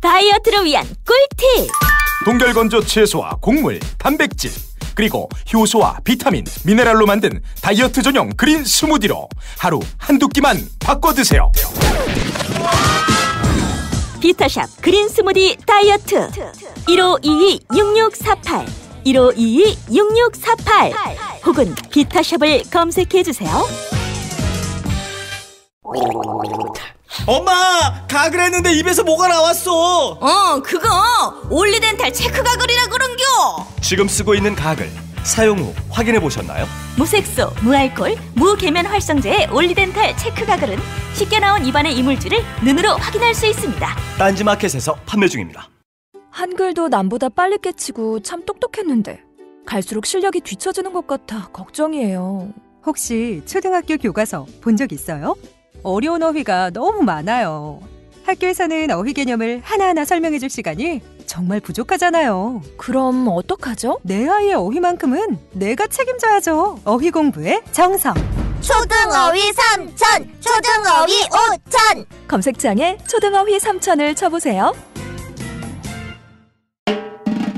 다이어트를 위한 꿀팁. 동결건조 채소와 곡물, 단백질, 그리고 효소와 비타민, 미네랄로 만든 다이어트 전용 그린 스무디로 하루 한두 끼만 바꿔 드세요. 비타샵 그린 스무디 다이어트 1522-6648 1522-6648 혹은 비타샵을 검색해주세요. 엄마! 가글 했는데 입에서 뭐가 나왔어. 그거 올리덴탈 체크 가글이라 그런겨. 지금 쓰고 있는 가글 사용 후 확인해 보셨나요? 무색소, 무알콜, 무계면 활성제의 올리덴탈 체크 가글은 쉽게 나온 입안의 이물질을 눈으로 확인할 수 있습니다. 딴지마켓에서 판매 중입니다. 한글도 남보다 빨리 깨치고 참 똑똑했는데 갈수록 실력이 뒤처지는 것 같아 걱정이에요. 혹시 초등학교 교과서 본 적 있어요? 어려운 어휘가 너무 많아요. 학교에서는 어휘 개념을 하나하나 설명해줄 시간이 정말 부족하잖아요. 그럼 어떡하죠? 내 아이의 어휘만큼은 내가 책임져야죠. 어휘 공부의 정성. 초등어휘 3000, 초등어휘 5000. 검색창에 초등어휘 3000을 쳐보세요.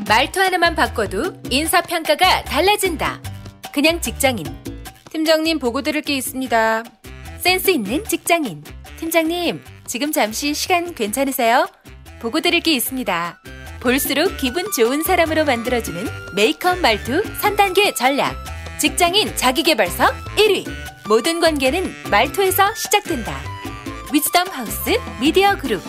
말투 하나만 바꿔도 인사평가가 달라진다. 그냥 직장인. 팀장님 보고 드릴 게 있습니다. 센스 있는 직장인. 팀장님, 지금 잠시 시간 괜찮으세요? 보고 드릴 게 있습니다. 볼수록 기분 좋은 사람으로 만들어주는 메이크업 말투 3단계 전략. 직장인 자기계발서 1위. 모든 관계는 말투에서 시작된다. 위즈덤 하우스 미디어 그룹.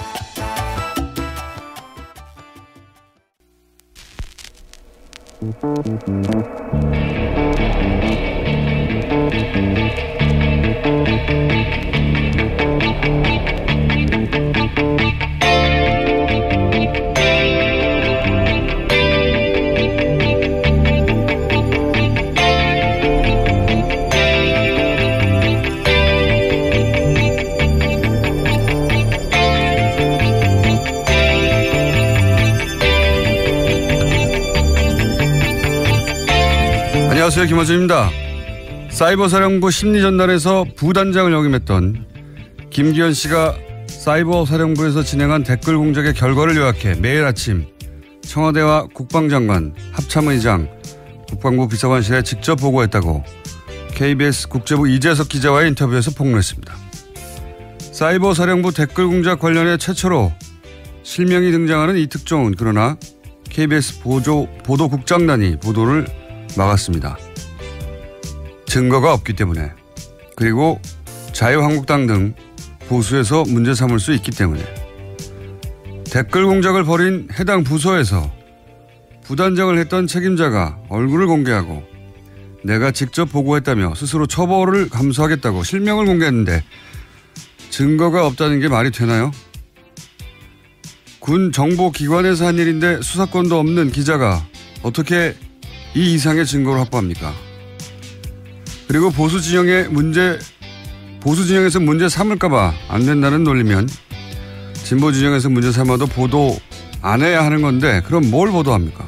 안녕하세요, 김어준입니다. 사이버사령부 심리전단에서 부단장을 역임했던 김기현 씨가 사이버사령부에서 진행한 댓글 공작의 결과를 요약해 매일 아침 청와대와 국방장관, 합참의장, 국방부 비서관실에 직접 보고했다고 KBS 국제부 이재석 기자와의 인터뷰에서 폭로했습니다. 사이버사령부 댓글 공작 관련해 최초로 실명이 등장하는 이 특종은 그러나 KBS 보도국장단이 보도를 막았습니다. 증거가 없기 때문에, 그리고 자유한국당 등 보수에서 문제 삼을 수 있기 때문에. 댓글 공작을 벌인 해당 부서에서 부단장을 했던 책임자가 얼굴을 공개하고 내가 직접 보고했다며 스스로 처벌을 감수하겠다고 실명을 공개했는데 증거가 없다는 게 말이 되나요? 군 정보기관에서 한 일인데 수사권도 없는 기자가 어떻게 이 이상의 증거를 확보합니까? 그리고 보수 진영에서 문제 삼을까봐 안 된다는 논리면 진보 진영에서 문제 삼아도 보도 안 해야 하는 건데 그럼 뭘 보도합니까?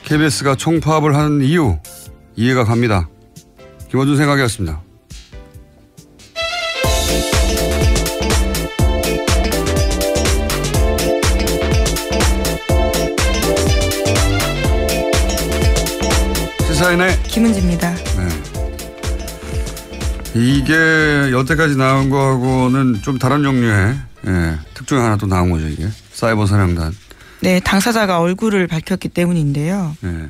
KBS가 총파업을 하는 이유 이해가 갑니다. 김어준 생각이었습니다. 시사인의 김은지입니다. 네. 이게 여태까지 나온 거하고는 좀 다른 종류의 특종이 하나 또 나온 거죠, 이게. 사이버 사령단. 네, 당사자가 얼굴을 밝혔기 때문인데요. 네.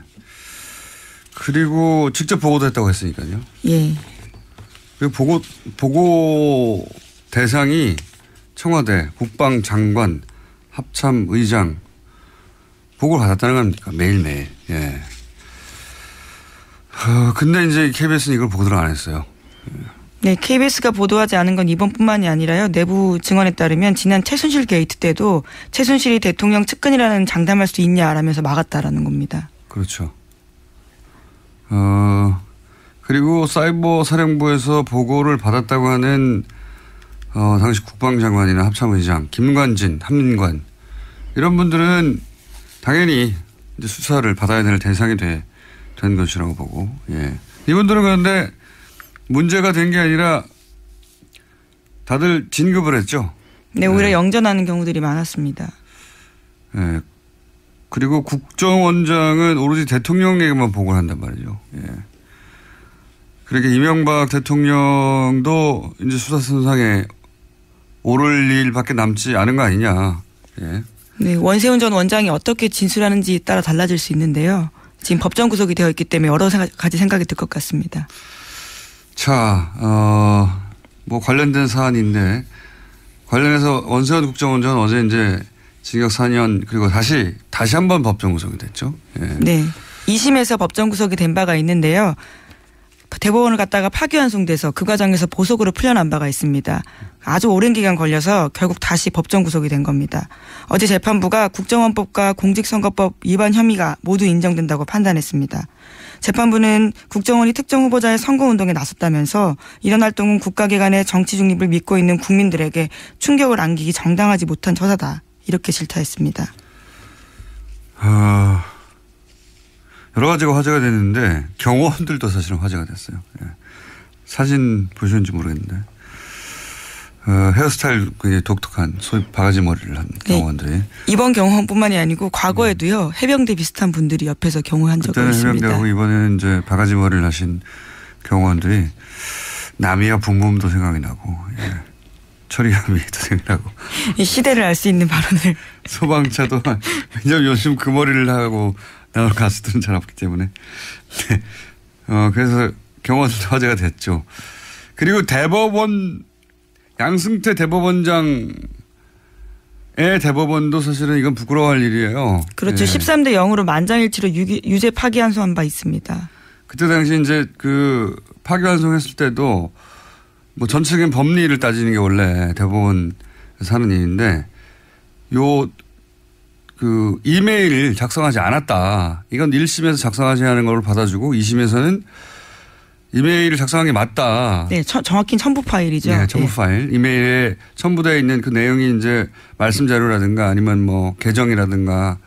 그리고 직접 보고도 했다고 했으니까요. 예. 그리고 보고 대상이 청와대, 국방장관, 합참의장 보고를 받았다는 겁니까? 매일매일. 예. 근데 이제 KBS는 이걸 보도를 안 했어요. 네, KBS가 보도하지 않은 건 이번뿐만이 아니라요. 내부 증언에 따르면 지난 최순실 게이트 때도 최순실이 대통령 측근이라는 장담할 수 있냐라면서 막았다라는 겁니다. 그렇죠. 그리고 사이버 사령부에서 보고를 받았다고 하는 당시 국방장관이나 합참의장, 김관진, 한민관 이런 분들은 당연히 이제 수사를 받아야 될 대상이 된 것이라고 보고, 예. 이분들은 그런데 문제가 된 게 아니라 다들 진급을 했죠. 네, 오히려 영전하는 경우들이 많았습니다. 네. 그리고 국정원장은 오로지 대통령에게만 보고를 한단 말이죠. 예. 그러니까 이명박 대통령도 이제 수사선상에 오를 일밖에 남지 않은 거 아니냐. 예. 네, 원세훈 전 원장이 어떻게 진술하는지에 따라 달라질 수 있는데요. 지금 법정 구속이 되어 있기 때문에 여러 가지 생각이 들 것 같습니다. 자, 뭐 관련된 사안인데 관련해서 원세훈 국정원장은 어제 이제 징역 4년 그리고 다시 한번 법정 구속이 됐죠. 예. 네. 2심에서 법정 구속이 된 바가 있는데요. 대법원을 갔다가 파기환송돼서 그 과정에서 보석으로 풀려난 바가 있습니다. 아주 오랜 기간 걸려서 결국 다시 법정 구속이 된 겁니다. 어제 재판부가 국정원법과 공직선거법 위반 혐의가 모두 인정된다고 판단했습니다. 재판부는 국정원이 특정 후보자의 선거운동에 나섰다면서 이런 활동은 국가기관의 정치 중립을 믿고 있는 국민들에게 충격을 안기기 정당하지 못한 처사다. 이렇게 질타했습니다. 여러 가지가 화제가 됐는데 경호원들도 사실은 화제가 됐어요. 예. 사진 보셨는지 모르겠는데 헤어스타일 굉장히 독특한 소위 바가지 머리를 한 경호원들이. 네. 이번 경호원뿐만이 아니고 과거에도요. 해병대 비슷한 분들이 옆에서 경호한 적이 있습니다. 해병대하고 이번에는 이제 바가지 머리를 하신 경호원들이 남이야 북몸도 생각이 나고 예. 처리함이도 생각나고. 이 시대를 알 수 있는 발언을. 소방차도 왜냐면 요즘 그 머리를 하고 나오는 가수들은 잘 없기 때문에. 네. 그래서 경호원도 화제가 됐죠. 그리고 대법원 양승태 대법원장의 대법원도 사실은 이건 부끄러워할 일이에요. 그렇죠. 네. 13대 0으로 만장일치로 유죄 파기환송한 바 있습니다. 그때 당시 이제 그 파기환송했을 때도 뭐 전체적인 법리를 따지는 게 원래 대법원에서 하는 일인데 그 이메일 작성하지 않았다. 이건 1심에서 작성하지 않은 걸 받아주고 2심에서는 이메일을 작성한 게 맞다. 네, 정확히는 첨부 파일이죠. 네, 첨부 파일. 이메일에 첨부되어 있는 그 내용이 이제 말씀 자료라든가 아니면 뭐 계정이라든가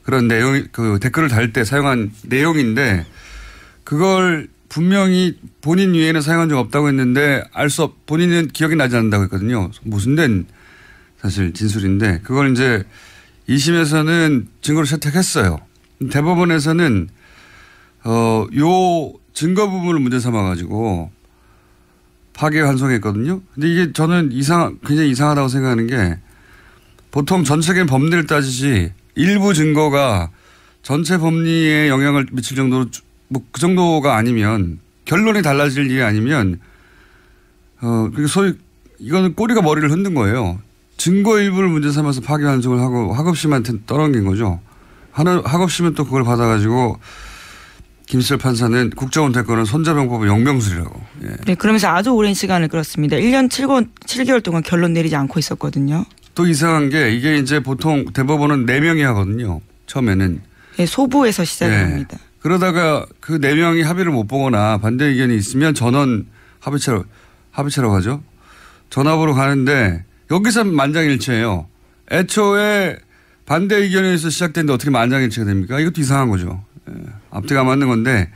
그런 내용, 그 댓글을 달 때 사용한 내용인데 그걸 분명히 본인 위에는 사용한 적 없다고 했는데 본인은 기억이 나지 않는다고 했거든요. 모순된 사실 진술인데 그걸 이제 2심에서는 증거로 채택했어요. 대법원에서는 요 증거 부분을 문제 삼아가지고 파기환송했거든요. 근데 이게 저는 굉장히 이상하다고 생각하는 게 보통 전체적인 법리를 따지지 일부 증거가 전체 법리에 영향을 미칠 정도로 뭐 그 정도가 아니면 결론이 달라질 일이 아니면 소위 이거는 꼬리가 머리를 흔든 거예요. 증거 일부를 문제 삼아서 파기환송을 하고 학업심한테 떠넘긴 거죠. 학업심은 또 그걸 받아가지고 김수철 판사는 국정원 대권은 손자병법의 영명술이라고. 예. 네, 그러면서 아주 오랜 시간을 끌었습니다. 1년 7개월 동안 결론 내리지 않고 있었거든요. 또 이상한 게 이게 이제 보통 대법원은 4명이 하거든요. 처음에는. 네, 소부에서 시작을 합니다. 그러다가 그 4명이 합의를 못 보거나 반대 의견이 있으면 전원 합의체라고 하죠. 전합으로 가는데 여기서 만장일치예요. 애초에 반대 의견에서 시작됐는데 어떻게 만장일치가 됩니까? 이것도 이상한 거죠. 예. 앞뒤가 맞는 건데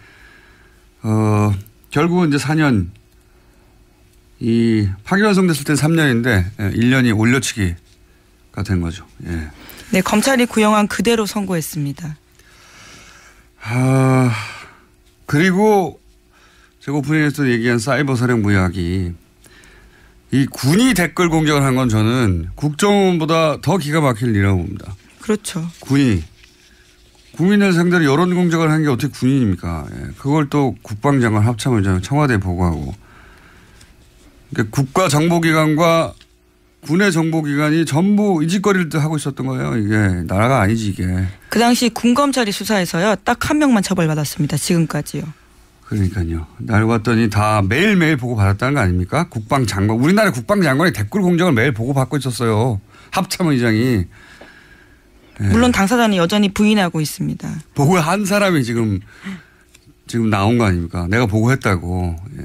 결국은 이제 4년 이 파기환송됐을 땐 3년인데 1년이 올려치기가 된 거죠. 예. 네, 검찰이 구형한 그대로 선고했습니다. 그리고 제가 오프닝에서 얘기한 사이버 사령부 이야기 이 군이 댓글 공격을 한 건 저는 국정원보다 더 기가 막힐 일이라고 봅니다. 그렇죠. 군이 국민을 상대로 여론 공작을 한 게 어떻게 군인입니까? 예. 그걸 또 국방장관 합참의장 청와대에 보고하고 그러니까 국가정보기관과 군의 정보기관이 전부 이짓거리를 하고 있었던 거예요. 이게 나라가 아니지 이게. 그 당시 군검찰이 수사해서요. 딱 한 명만 처벌받았습니다. 지금까지요. 그러니까요. 알고 봤더니 다 매일매일 보고받았다는 거 아닙니까? 국방장관. 우리나라 국방장관이 댓글 공작을 매일 보고받고 있었어요. 합참의장이. 예. 물론 당사자는 여전히 부인하고 있습니다. 보고한 사람이 지금 나온 거 아닙니까? 내가 보고했다고. 예.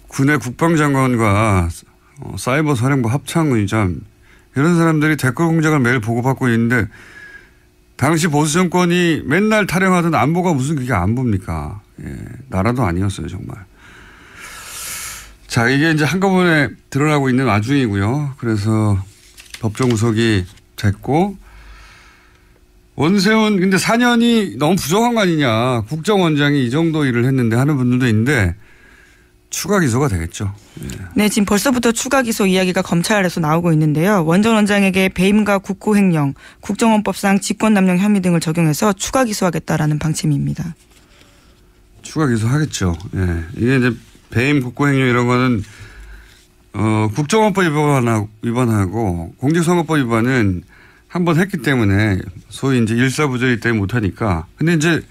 군의 국방장관과 사이버 사령부 합참의장 이런 사람들이 댓글 공작을 매일 보고받고 있는데 당시 보수 정권이 맨날 타령하던 안보가 무슨 그게 안보입니까? 예. 나라도 아니었어요 정말. 자, 이게 이제 한꺼번에 드러나고 있는 와중이고요. 그래서 법정 구속이 됐고, 원세훈 근데 4년이 너무 부족한 거 아니냐. 국정원장이 이 정도 일을 했는데 하는 분들도 있는데 추가 기소가 되겠죠. 네, 지금 벌써부터 추가 기소 이야기가 검찰에서 나오고 있는데요. 원 전 원장에게 배임과 국고횡령, 국정원법상 직권남용 혐의 등을 적용해서 추가 기소하겠다라는 방침입니다. 추가 기소하겠죠. 예. 이게 이제 배임, 국고횡령 이런 거는 국정원법 위반하고 공직선거법 위반은 한번 했기 때문에 소위 이제 일사부조이기 때문에 못하니까. 근데 이제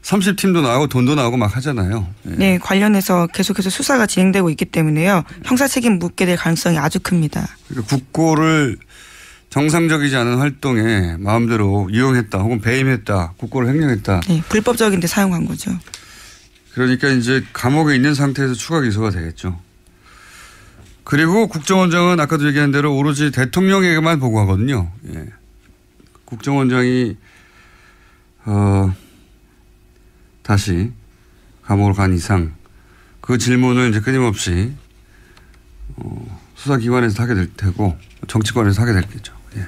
30팀도 나오고 돈도 나오고 막 하잖아요. 예. 네, 관련해서 계속해서 수사가 진행되고 있기 때문에요. 형사 책임 묻게 될 가능성이 아주 큽니다. 그러니까 국고를 정상적이지 않은 활동에 마음대로 이용했다 혹은 배임했다, 국고를 횡령했다. 네, 불법적인데 사용한 거죠. 그러니까 이제 감옥에 있는 상태에서 추가 기소가 되겠죠. 그리고 국정원장은 아까도 얘기한 대로 오로지 대통령에게만 보고하거든요. 예. 국정원장이 다시 감옥을 간 이상 그 질문을 이제 끊임없이 수사기관에서 하게 될 테고 정치권에서 하게 됐겠죠. 예.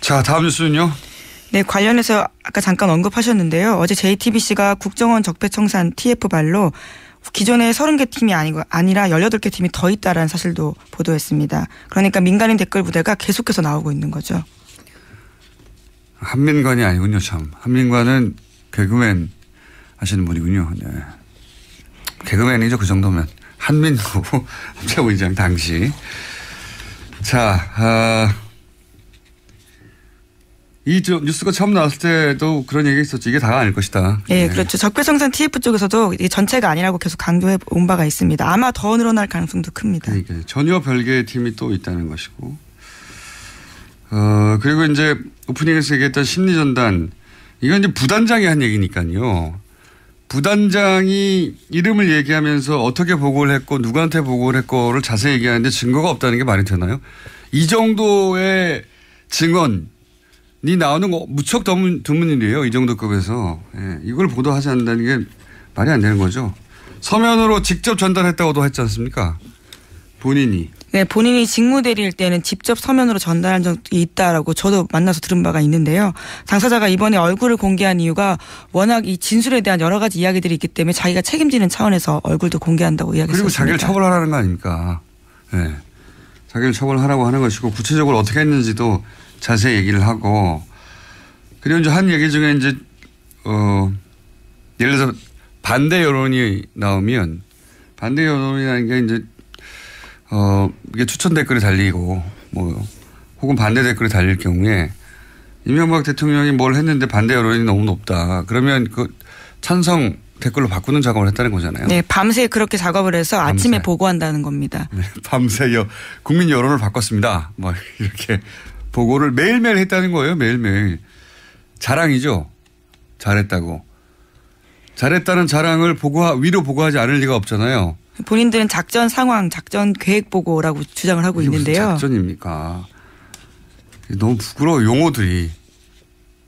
자, 다음 뉴스는요. 네, 관련해서 아까 잠깐 언급하셨는데요. 어제 JTBC가 국정원 적폐청산 TF발로 기존에 30개 팀이 아니라 18개 팀이 더 있다라는 사실도 보도했습니다. 그러니까 민간인 댓글 부대가 계속해서 나오고 있는 거죠. 한민관이 아니군요, 참. 한민관은 개그맨 하시는 분이군요. 네. 개그맨이죠, 그 정도면. 한민구 합참의장 당시. 자, 이 뉴스가 처음 나왔을 때도 그런 얘기가 있었죠. 이게 다가 아닐 것이다. 네, 그렇죠. 적폐청산 TF 쪽에서도 이게 전체가 아니라고 계속 강조해 온 바가 있습니다. 아마 더 늘어날 가능성도 큽니다. 그러니까 전혀 별개의 팀이 또 있다는 것이고. 그리고 이제 오프닝에서 얘기했던 심리전단. 이건 이제 부단장이 한 얘기니까요. 부단장이 이름을 얘기하면서 어떻게 보고를 했고 누구한테 보고를 했고를 자세히 얘기하는데 증거가 없다는 게 말이 되나요? 이 정도의 증언이 나오는 거 무척 드문 일이에요. 이 정도 급에서. 예, 이걸 보도하지 않는다는 게 말이 안 되는 거죠. 서면으로 직접 전달했다고도 했지 않습니까? 본인이. 네, 본인이 직무대리일 때는 직접 서면으로 전달한 적이 있다라고 저도 만나서 들은 바가 있는데요. 당사자가 이번에 얼굴을 공개한 이유가 워낙 이 진술에 대한 여러 가지 이야기들이 있기 때문에 자기가 책임지는 차원에서 얼굴도 공개한다고 이야기했습니다. 그리고 자기를 처벌하라는 거 아닙니까? 네. 자기를 처벌하라고 하는 것이고 구체적으로 어떻게 했는지도 자세히 얘기를 하고 그리고 이제 한 얘기 중에 이제 예를 들어서 반대 여론이 나오면 반대 여론이라는 게 이제 이게 추천 댓글이 달리고 혹은 반대 댓글이 달릴 경우에 이명박 대통령이 뭘 했는데 반대 여론이 너무 높다. 그러면 그 찬성 댓글로 바꾸는 작업을 했다는 거잖아요. 네, 밤새 그렇게 작업을 해서 밤새. 아침에 보고한다는 겁니다. 네, 밤새 국민 여론을 바꿨습니다. 이렇게 보고를 매일매일 했다는 거예요. 매일매일. 자랑이죠. 잘했다고. 잘했다는 자랑을 위로 보고하지 않을 리가 없잖아요. 본인들은 작전 상황, 작전 계획 보고라고 주장을 하고 있는데요. 무슨 작전입니까? 너무 부끄러워 용어들이.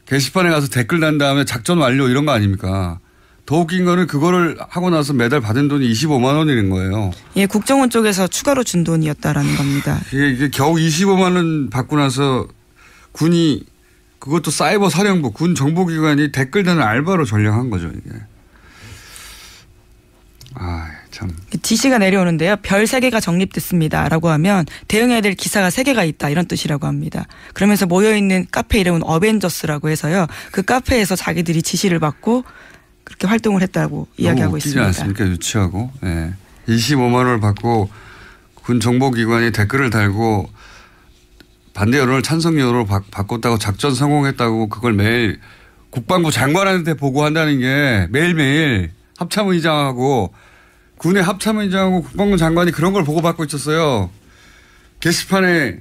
게시판에 가서 댓글 단 다음에 작전 완료 이런 거 아닙니까? 더 웃긴 거는 그거를 하고 나서 매달 받은 돈이 25만 원이는 거예요. 예, 국정원 쪽에서 추가로 준 돈이었다라는 겁니다. 이게 겨우 25만 원 받고 나서 군이 그것도 사이버 사령부 군 정보기관이 댓글 다는 알바로 전략한 거죠 이게. 참. 지시가 내려오는데요. 별 3개가 적립됐습니다라고 하면 대응해야 될 기사가 3개가 있다 이런 뜻이라고 합니다. 그러면서 모여있는 카페 이름은 어벤져스라고 해서요. 그 카페에서 자기들이 지시를 받고 그렇게 활동을 했다고 이야기하고 있습니다. 웃기지 않습니까? 유치하고. 네. 25만 원을 받고 군 정보기관이 댓글을 달고 반대 여론을 찬성 여론으로 바꿨다고 작전 성공했다고 그걸 매일 국방부 장관한테 보고한다는 게 매일매일 합참의장하고 군의 합참의장하고 국방부 장관이 그런 걸 보고받고 있었어요. 게시판에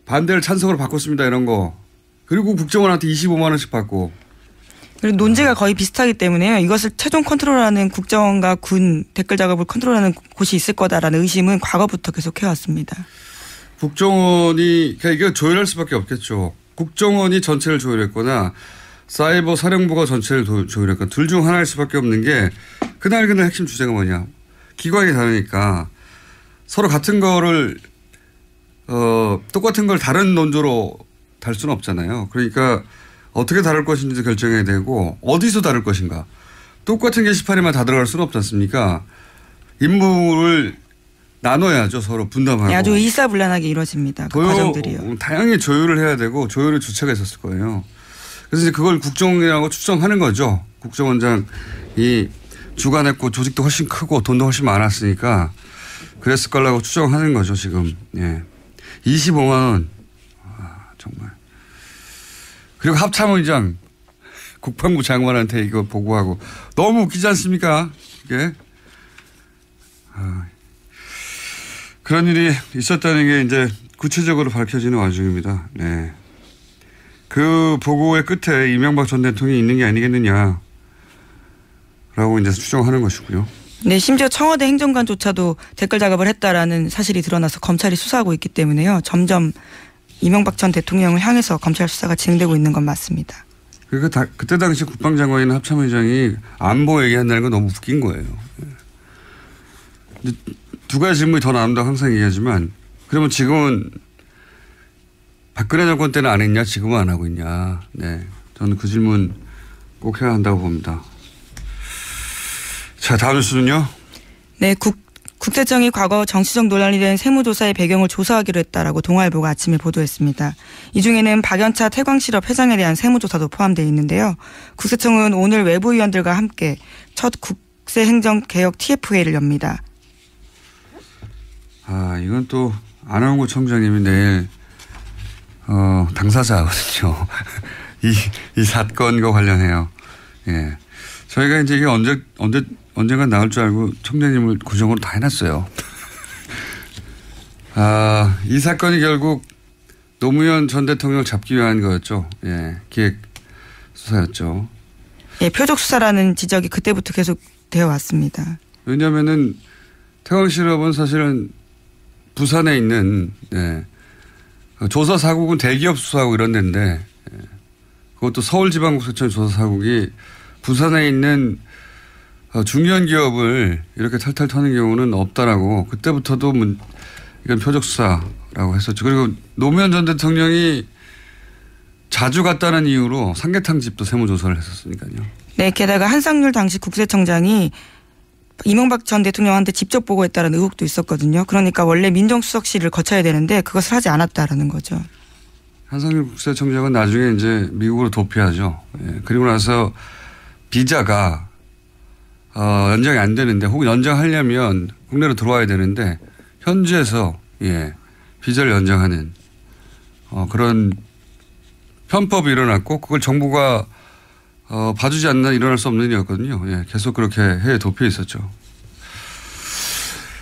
반대를 찬성으로 바꿨습니다. 이런 거. 그리고 국정원한테 25만 원씩 받고. 그리고 논제가 거의 비슷하기 때문에요. 이것을 최종 컨트롤하는 국정원과 군 댓글 작업을 컨트롤하는 곳이 있을 거다라는 의심은 과거부터 계속 해왔습니다. 국정원이 이게 조율할 수밖에 없겠죠. 국정원이 전체를 조율했거나 사이버 사령부가 전체를 조율했거나 둘 중 하나일 수밖에 없는 게 그날 핵심 주제가 뭐냐. 기관이 다르니까 서로 같은 거를 똑같은 걸 다른 논조로 달 수는 없잖아요. 그러니까 어떻게 다룰 것인지 결정해야 되고 어디서 다룰 것인가. 똑같은 게시판에만 다 들어갈 수는 없지 않습니까? 임무를 나눠야죠. 서로 분담하고. 네, 아주 일사불란하게 이루어집니다. 그 과정들이요. 다양히 조율을 해야 되고 조율의 주체가 있었을 거예요. 그래서 이제 그걸 국정이라고 추정하는 거죠. 국정원장이 주관했고 조직도 훨씬 크고 돈도 훨씬 많았으니까 그랬을 거라고 추정하는 거죠. 지금. 예. 25만 원. 정말. 그리고 합참의장 국방부 장관한테 이거 보고하고 너무 웃기지 않습니까? 이게. 그런 일이 있었다는 게 이제 구체적으로 밝혀지는 와중입니다. 네. 그 보고의 끝에 이명박 전 대통령이 있는 게 아니겠느냐라고 이제 추정하는 것이고요. 네, 심지어 청와대 행정관조차도 댓글 작업을 했다라는 사실이 드러나서 검찰이 수사하고 있기 때문에요. 점점 이명박 전 대통령을 향해서 검찰 수사가 진행되고 있는 건 맞습니다. 그러니까 그때 당시 국방장관이나 합참의장이 안보 얘기한다는 건 너무 웃긴 거예요. 두 가지 질문이 더 나온다고 항상 얘기하지만 그러면 지금은 박근혜 정권 때는 안 했냐 지금은 안 하고 있냐. 네, 저는 그 질문 꼭 해야 한다고 봅니다. 자, 다음 뉴스는요. 네, 국세청이 과거 정치적 논란이 된 세무조사의 배경을 조사하기로 했다라고 동아일보가 아침에 보도했습니다. 이 중에는 박연차 태광실업 회장에 대한 세무조사도 포함되어 있는데요. 국세청은 오늘 외부위원들과 함께 첫 국세행정개혁 TF회의를 엽니다. 이건 또 안원구 청장님이 내일 당사자거든요. 이 사건과 관련해요. 예, 저희가 이제 이게 언젠가 나올 줄 알고 청장님을 구정으로 다 해놨어요. 이 사건이 결국 노무현 전 대통령을 잡기 위한 거였죠. 예, 기획 수사였죠. 예, 표적 수사라는 지적이 그때부터 계속 되어 왔습니다. 왜냐하면은 태광실업은 사실은 부산에 있는 조사 사국은 대기업 수사하고 이런 데인데 그것도 서울지방국세청 조사 사국이 부산에 있는 중요한 기업을 이렇게 탈탈 터는 경우는 없다라고 그때부터도 이건 표적 수사라고 했었죠. 그리고 노무현 전 대통령이 자주 갔다는 이유로 삼계탕 집도 세무조사를 했었으니까요. 네, 게다가 한상률 당시 국세청장이 이명박 전 대통령한테 직접 보고했다는 의혹도 있었거든요. 그러니까 원래 민정수석실을 거쳐야 되는데 그것을 하지 않았다라는 거죠. 한상률 국세청장은 나중에 이제 미국으로 도피하죠. 예, 그리고 나서 비자가 연장이 안 되는데 혹은 연장하려면 국내로 들어와야 되는데 현지에서 비자를 연장하는 그런 편법이 일어났고 그걸 정부가 봐주지 않는 일어날 수 없는 일이었거든요. 예, 계속 그렇게 해외에 도피해 있었죠.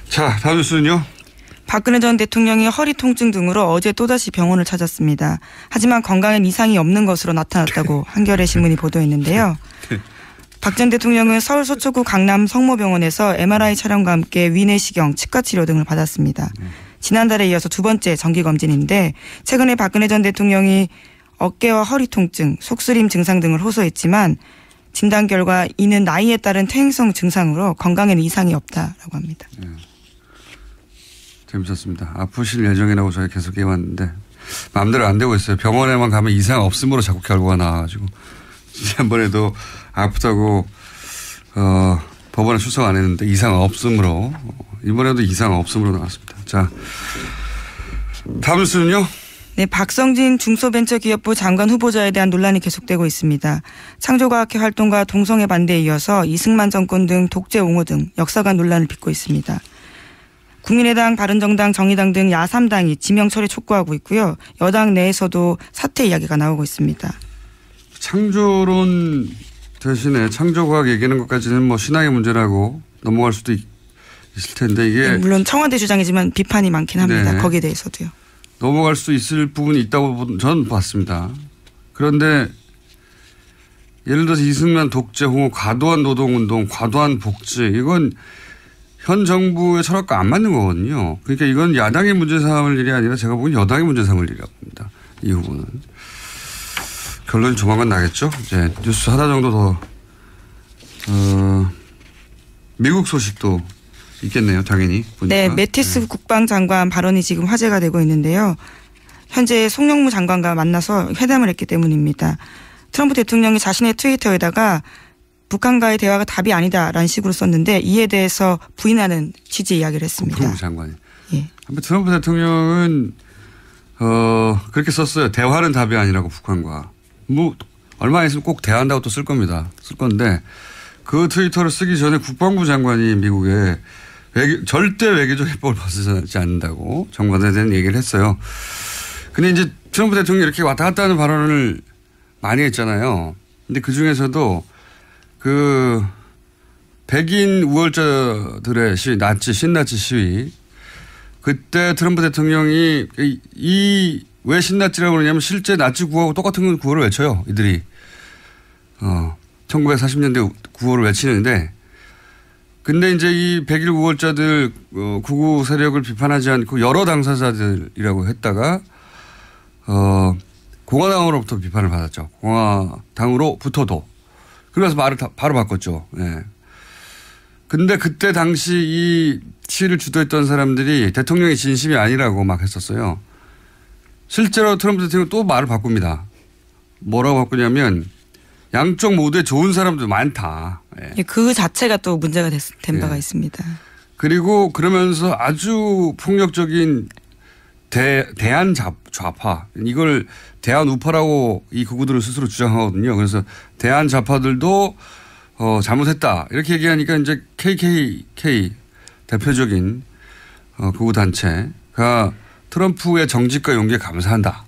자, 다음 뉴스는요. 박근혜 전 대통령이 허리 통증 등으로 어제 또다시 병원을 찾았습니다. 하지만 건강엔 이상이 없는 것으로 나타났다고 한겨레 신문이 보도했는데요. 박 전 대통령은 서울 서초구 강남 성모병원에서 MRI 촬영과 함께 위내시경, 치과치료 등을 받았습니다. 지난달에 이어서 두 번째 정기검진인데 최근에 박근혜 전 대통령이 어깨와 허리 통증, 속쓰림 증상 등을 호소했지만 진단 결과 이는 나이에 따른 퇴행성 증상으로 건강에는 이상이 없다라고 합니다. 네. 재밌었습니다. 아프실 예정이라고 저희 계속 해왔는데 마음대로 안 되고 있어요. 병원에만 가면 이상 없음으로 자꾸 결과가 나와가지고 지난번에도 아프다고 법원에 출석 안 했는데 이상 없음으로 이번에도 이상 없음으로 나왔습니다. 자, 다음 뉴스는요. 네, 박성진 중소벤처기업부 장관 후보자에 대한 논란이 계속되고 있습니다. 창조과학회 활동과 동성애 반대에 이어서 이승만 정권 등 독재 옹호 등 역사관 논란을 빚고 있습니다. 국민의당, 바른정당, 정의당 등 야3당이 지명 처리 촉구하고 있고요. 여당 내에서도 사퇴 이야기가 나오고 있습니다. 창조론 대신에 창조과학 얘기하는 것까지는 신앙의 문제라고 넘어갈 수도 있을 텐데 이게. 네, 물론 청와대 주장이지만 비판이 많긴 합니다. 네. 거기에 대해서도요. 넘어갈 수 있을 부분이 있다고 저는 봤습니다. 그런데 예를 들어서 이승만 독재 옹호, 과도한 노동운동, 과도한 복지 이건 현 정부의 철학과 안 맞는 거거든요. 그러니까 이건 야당의 문제 삼을 일이 아니라 제가 보기엔 여당의 문제 삼을 일이라고 봅니다. 이 후보는. 결론이 조만간 나겠죠. 이제 뉴스 하나 정도 더 미국 소식도 있겠네요. 당연히. 보니까. 네, 매티스 국방장관 발언이 지금 화제가 되고 있는데요. 현재 송영무 장관과 만나서 회담을 했기 때문입니다. 트럼프 대통령이 자신의 트위터에다가 북한과의 대화가 답이 아니다라는 식으로 썼는데 이에 대해서 부인하는 취지 이야기를 했습니다. 국방부 장관이. 예. 트럼프 대통령은 그렇게 썼어요. 대화는 답이 아니라고 북한과. 뭐 얼마 있으면 꼭 대화한다고 또 쓸 겁니다. 쓸 건데 그 트위터를 쓰기 전에 국방부 장관이 미국에 절대 외교적 해법을 벗어나지 않는다고 정관에 대한 얘기를 했어요. 근데 이제 트럼프 대통령이 이렇게 왔다 갔다 하는 발언을 많이 했잖아요. 근데 그 중에서도 그 백인 우월자들의 시위, 신나치 시위. 그때 트럼프 대통령이 왜 신나치라고 그러냐면 실제 나치 구호하고 똑같은 구호를 외쳐요. 이들이. 1940년대 구호를 외치는데 근데 이제 이 백일 우월자들 구구 세력을 비판하지 않고 여러 당사자들이라고 했다가 공화당으로부터 비판을 받았죠. 공화당으로부터도. 그래서 말을 바로 바꿨죠. 예. 근데 그때 당시 이 시위를 주도했던 사람들이 대통령의 진심이 아니라고 막 했었어요. 실제로 트럼프 대통령은 또 말을 바꿉니다. 뭐라고 바꾸냐면 양쪽 모두에 좋은 사람도 많다. 예. 그 자체가 또 문제가 된 바가 있습니다. 그리고 그러면서 아주 폭력적인 대한 좌파 이걸 대한 우파라고 이 극우들은 스스로 주장하거든요. 그래서 대한 좌파들도 잘못했다 이렇게 얘기하니까 이제 KKK 대표적인 극우 단체가 트럼프의 정직과 용기에 감사한다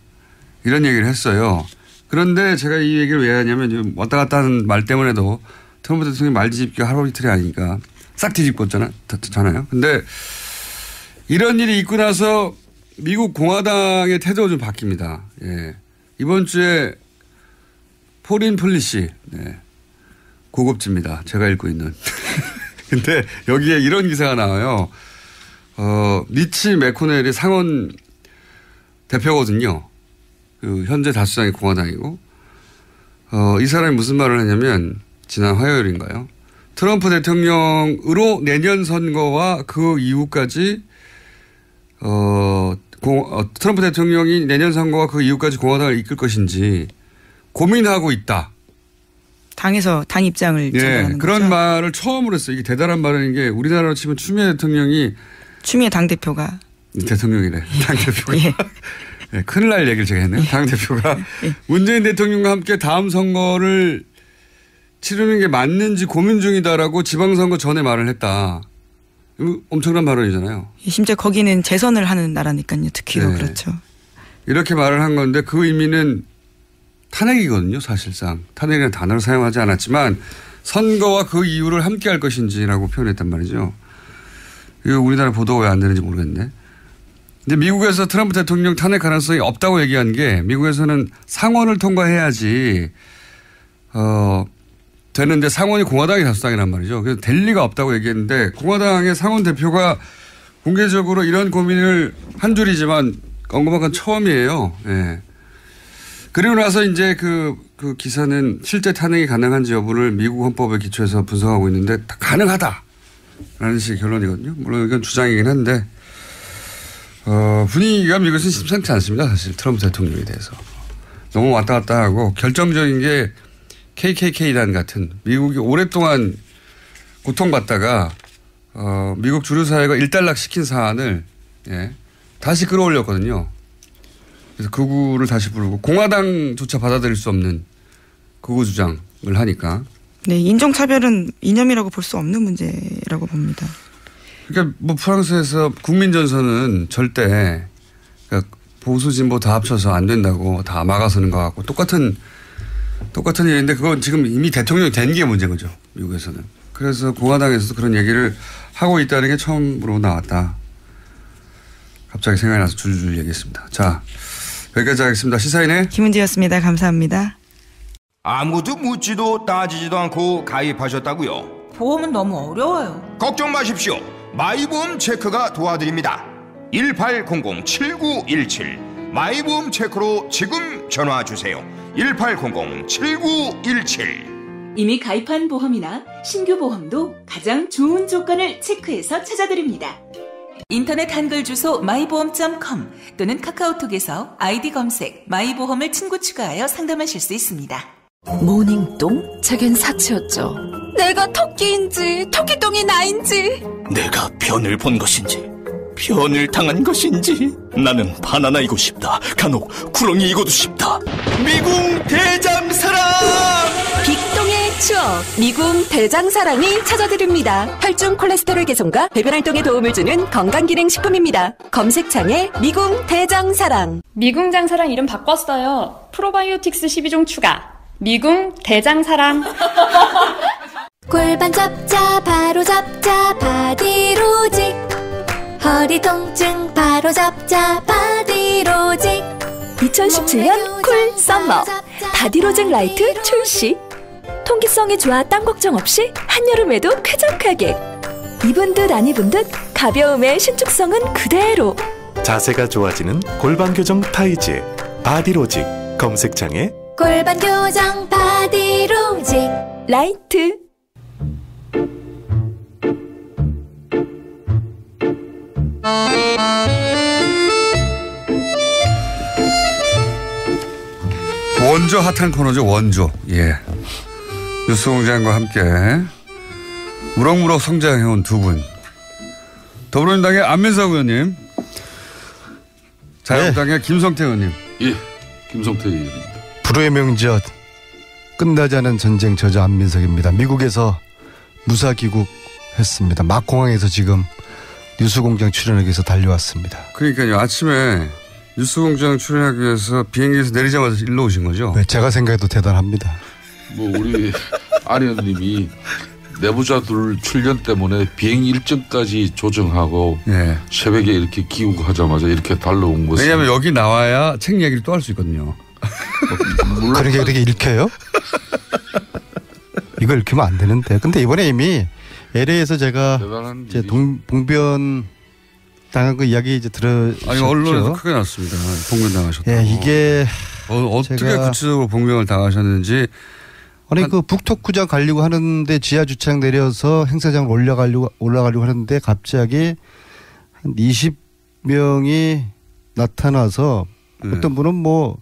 이런 얘기를 했어요. 그런데 제가 이 얘기를 왜 하냐면 왔다 갔다 하는 말 때문에도 트럼프 대통령이 말 뒤집기가 하루 이틀이 아니니까 싹 뒤집었잖아요. 근데 이런 일이 있고 나서 미국 공화당의 태도가 좀 바뀝니다. 예. 이번 주에 포린 플리시, 네. 고급집니다. 제가 읽고 있는. 근데 여기에 이런 기사가 나와요. 미치 매코넬이 상원 대표거든요. 그 현재 다수당이 공화당이고, 이 사람이 무슨 말을 하냐면, 지난 화요일인가요? 트럼프 대통령으로 내년 선거와 그 이후까지, 트럼프 대통령이 내년 선거와 그 이후까지 공화당을 이끌 것인지 고민하고 있다. 당 입장을 전달하는 그런 거죠. 말을 처음으로 했어요. 이게 대단한 말인 게 우리나라로 치면 추미애 대통령이 추미애 당대표가 대통령이래. 당대표가. 예. 네, 큰일 날 얘기를 제가 했네요. 당대표가 문재인 대통령과 함께 다음 선거를 치르는 게 맞는지 고민 중이다라고 지방선거 전에 말을 했다. 이거 엄청난 발언이잖아요. 심지어 거기는 재선을 하는 나라니까요. 특히도 네. 그렇죠. 이렇게 말을 한 건데 그 의미는 탄핵이거든요. 사실상. 탄핵이라는 단어를 사용하지 않았지만 선거와 그 이유를 함께 할 것인지라고 표현했단 말이죠. 이거 우리나라 보도가 왜 안 되는지 모르겠네. 근데 미국에서 트럼프 대통령 탄핵 가능성이 없다고 얘기한 게 미국에서는 상원을 통과해야지 되는데 상원이 공화당이 다수당이란 말이죠. 그래서 될 리가 없다고 얘기했는데 공화당의 상원 대표가 공개적으로 이런 고민을 한 줄이지만 언급한 건 처음이에요. 예. 그리고 나서 이제 그 기사는 실제 탄핵이 가능한지 여부를 미국 헌법에 기초해서 분석하고 있는데 다 가능하다라는 식의 결론이거든요. 물론 이건 주장이긴 한데 분위기가 미국에서는 심상치 않습니다. 사실 트럼프 대통령에 대해서. 너무 왔다 갔다 하고 결정적인 게 KKK단 같은 미국이 오랫동안 고통받다가 미국 주류 사회가 일단락 시킨 사안을 다시 끌어올렸거든요. 그래서 극우를 다시 부르고 공화당조차 받아들일 수 없는 극우 주장을 하니까. 네, 인종차별은 이념이라고 볼 수 없는 문제라고 봅니다. 그러니까 뭐 프랑스에서 국민전선은 절대 그러니까 보수 진보 다 합쳐서 안 된다고 다 막아서는 것 같고 똑같은 일인데 그건 지금 이미 대통령이 된 게 문제인 거죠. 미국에서는. 그래서 공화당에서도 그런 얘기를 하고 있다는 게 처음으로 나왔다. 갑자기 생각이 나서 줄줄 얘기했습니다. 자, 여기까지 하겠습니다. 시사인의 김은지였습니다. 감사합니다. 아무도 묻지도 따지지도 않고 가입하셨다고요? 보험은 너무 어려워요. 걱정 마십시오. 마이보험 체크가 도와드립니다. 1800-7917 마이보험 체크로 지금 전화 주세요. 1800-7917 이미 가입한 보험이나 신규 보험도 가장 좋은 조건을 체크해서 찾아드립니다. 인터넷 한글 주소 마이보험.com 또는 카카오톡에서 아이디 검색 마이보험을 친구 추가하여 상담하실 수 있습니다. 모닝똥? 제겐 사치였죠. 내가 토끼인지 토끼똥이 나인지 내가 변을 본 것인지 변을 당한 것인지 나는 바나나이고 싶다. 간혹 구렁이이고도 싶다. 미궁 대장사랑! 빅똥의 추억 미궁 대장사랑이 찾아드립니다. 혈중 콜레스테롤 개선과 배변 활동에 도움을 주는 건강기능식품입니다. 검색창에 미궁 대장사랑. 미궁 장사랑 이름 바꿨어요. 프로바이오틱스 12종 추가. 미궁 대장사랑. 골반 잡자 바로 잡자 바디로직. 허리 통증 바로 잡자 바디로직. 2017년 쿨 썸머 바디로직 라이트 출시. 통기성이 좋아 땀 걱정 없이 한여름에도 쾌적하게. 입은 듯 안 입은 듯 가벼움의 신축성은 그대로. 자세가 좋아지는 골반 교정 타이즈 바디로직. 검색창에 골반 교정 바디로직 라이트. 원조 핫한 코너죠. 원조. 예. 뉴스공장과 함께 무럭무럭 성장해온 두 분. 더불어민주당의 안민석 의원님, 자유한국당의 김성태 의원님. 예, 김성태 의원입니다. 불후의 명저 끝나지 않은 전쟁 저자 안민석입니다. 미국에서 무사 귀국했습니다. 막공항에서 지금 뉴스공장 출연하기 위해서 달려왔습니다. 그러니까요. 아침에 뉴스공장 출연하기 위해서 비행기에서 내리자마자 일로 오신 거죠? 네, 제가 생각해도 대단합니다. 뭐 우리 안 의원님이 내부자들 출연 때문에 비행 일정까지 조정하고 네. 새벽에 이렇게 귀국하자마자 이렇게 달려온 것은. 왜냐하면 여기 나와야 책 이야기를 또 할 수 있거든요. 그러게 이렇게 읽혀요? 이거 읽히면 안 되는데. 근데 이번에 이미 LA에서 제가 이제 봉변 당한 그 이야기 이제 들으셨죠? 아니 언론에서 크게 났습니다. 봉변 당하셨다고. 예, 이게 어떻게 구체적으로 봉변을 당하셨는지. 아니 그 북토크장 가려고 하는데 지하 주차장 내려서 행사장을 올라가려고 하는데 갑자기 한 20명이 나타나서 어떤 분은 뭐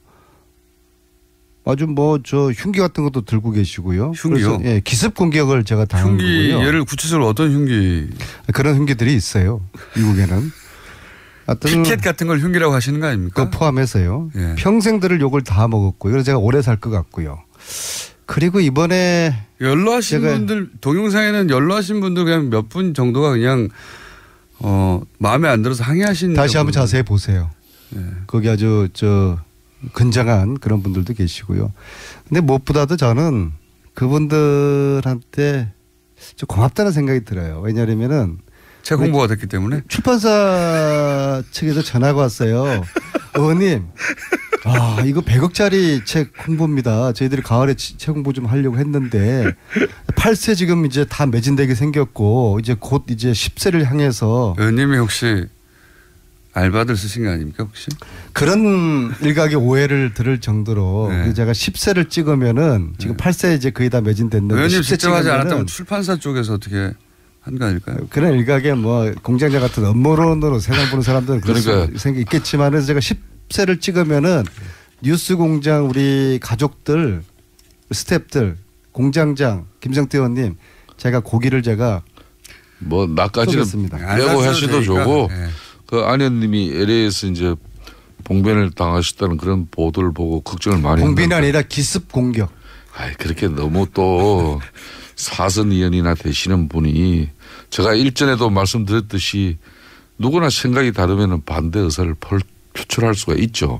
아주 뭐 저 흉기 같은 것도 들고 계시고요. 흉기요? 예, 기습 공격을 제가 당한 거고요. 예를 구체적으로 어떤 흉기? 그런 흉기들이 있어요. 미국에는. 피켓 같은 걸 흉기라고 하시는 거 아닙니까? 그 포함해서요. 예. 평생들을 욕을 다 먹었고요. 그래서 제가 오래 살 것 같고요. 그리고 이번에 연로하신 분들 동영상에는 연로하신 분들 그냥 몇 분 정도가 그냥 마음에 안 들어서 항의하신. 다시 한번 자세히 보세요. 예. 거기 아주 건장한 그런 분들도 계시고요. 근데 무엇보다도 저는 그분들한테 좀 고맙다는 생각이 들어요. 왜냐하면은 책 홍보가 됐기 때문에. 출판사 측에서 전화가 왔어요. 의원님, 이거 100억짜리 책 홍보입니다. 저희들이 가을에 책 홍보 좀 하려고 했는데 8세 지금 이제 다 매진되게 생겼고 이제 곧 이제 10세를 향해서. 의원님이 혹시 알바들 쓰신 거 아닙니까 혹시? 그런 일각의 오해를 들을 정도로 네. 제가 10세를 찍으면은 지금 8세 이제 거의 다 매진됐는데 의원님 직접 하지 않았다면 출판사 쪽에서 어떻게 한 거 아닐까요? 그런 일각의 뭐 공장장 같은 업무론으로 세상 보는 사람들은 그러니까 생각 있겠지만 그래서 제가 10세를 찍으면은 뉴스공장 우리 가족들, 스태프들, 공장장 김성태 의원님 제가 고기를 제가 뭐 나까지는 쏘겠습니다. 빼고 하시도 좋고 그 안 의원님이 LA에서 이제 봉변을 당하셨다는 그런 보도를 보고 걱정을 많이 했는데. 봉변이 아니라 기습 공격. 그렇게 너무 또 사선 의원이나 되시는 분이 제가 일전에도 말씀드렸듯이 누구나 생각이 다르면 반대 의사를 표출할 수가 있죠.